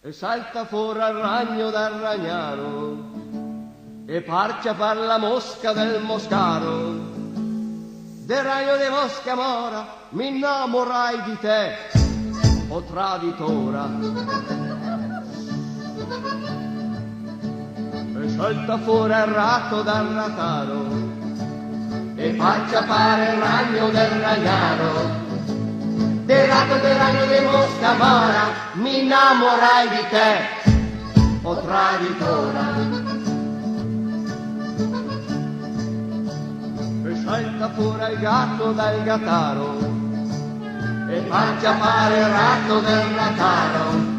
E salta fuori il ragno dal ragnaro e parcia per la mosca del moscaro. Del ragno di mosca mora mi innamorai di te, o traditora. E salta fuori il ratto dal rataro e parcia per il ragno del ragnaro. Del ragno di mosca mora mi innamorai di te, o traditora. E salta fuori il gatto dal gattaro e faccia fare il ratto del rataro.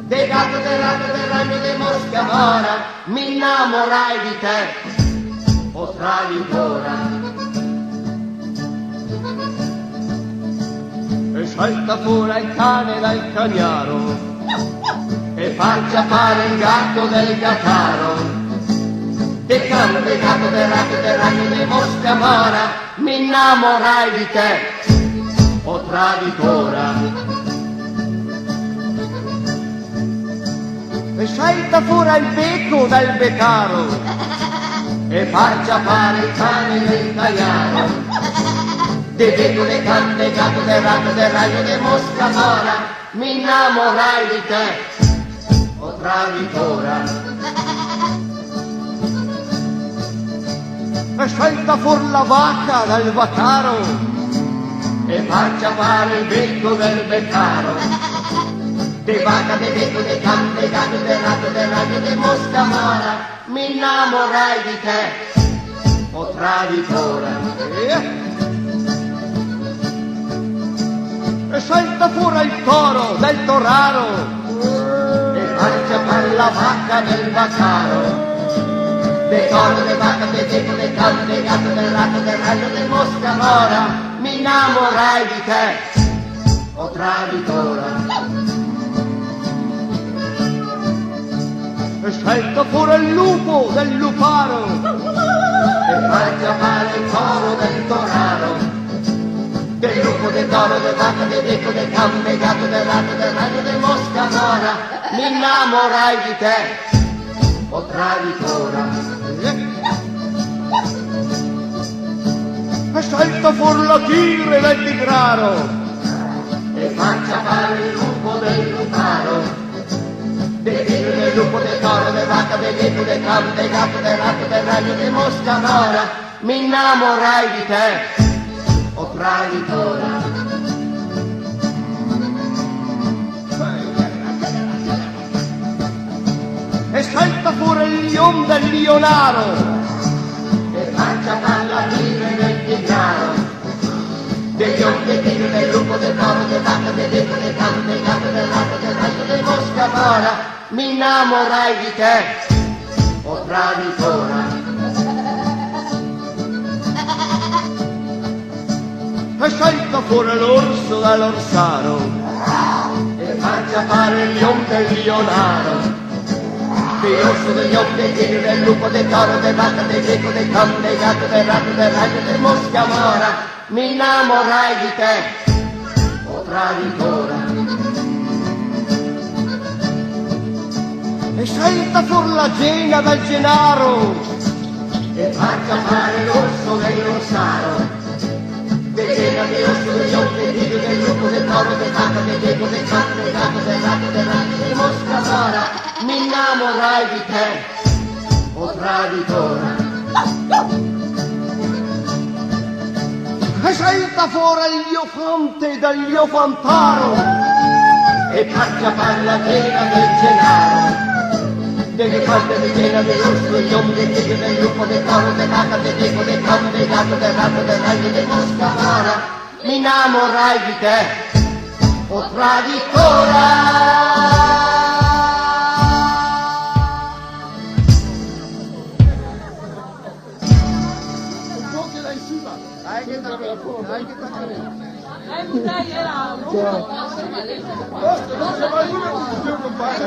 Del ragno di mosca mora mi innamorai di te, o traditora. E salta fuori il cane dal cagnaro e faccia fare il gatto del gattaro. Del gatto del ragno di mosca mora mi innamorai di te, o traditora. E salta fuori il becco dal beccaro e faccia fare il cane del cagnaro. De becco, de can, de gatto, de ragno di mosca mora mi innamorai di te, o traditora. E salta fuori la vacca dal vaccaro e faccia fare il becco del beccaro. De vacca, de becco, de can, de gatto, de ragno di mosca mora mi innamorai di te, o traditora. E salta fuori il toro del toraro e faccia per la vacca del vaccaro. De toro, de vacca, de becco, de can, de gatto, de ragno di mosca mora mi innamorai di te, o traditora. E salta fuori il lupo del luparo e faccia fare il toro del toraro. Del lupo, del toro, del vacca, del becco, del can, del gatto, del ragno di mosca mora mi innamorai di te, o traditora. E salta fuori la tigre del tigraro e faccia fare il lupo del luparo. Del tigre, del lupo, del toro, del vacca, del becco, del can, del gatto, del ragno di mosca mora mi innamorai di te, o traditora. E salta fuori il lion del lionaro e faccia per la tigre del tigraro. Del lion, del tigre, del lupo, del toro, del vacca, del becco, del can, del gatto, del ragno di mosca mora mi innamorai di te, o traditora. E salta fuori l'orso dall'orsaro e faccia fare il lion del lionaro. Dell'orso, del lion, del tigre, del lupo, del toro, del vacca, del becco, del can, del gatto, del ragno di mosca mora mi innamorai di te, o traditora. E salta fuori la gena dal genaro e faccia fare l'orso dell'orsaro. Del gena, dell'orso, del lion, del tigre, del lupo, del toro, del vacca, del becco, del can, del gatto, del ragno di mosca mora mi innamorai di te, o traditora. E salta fuori l'elefante dall'elefantaro e faccia per la gena del genaro. Dell'elefante, del gena, dell'orso, del lion, del tigre, del lupo, del toro, del vacca, del becco, del can, del gatto, del ragno di mosca mora mi innamorai di te, o traditora. Dai, era Basta, non c'è mai uno che si deve fare.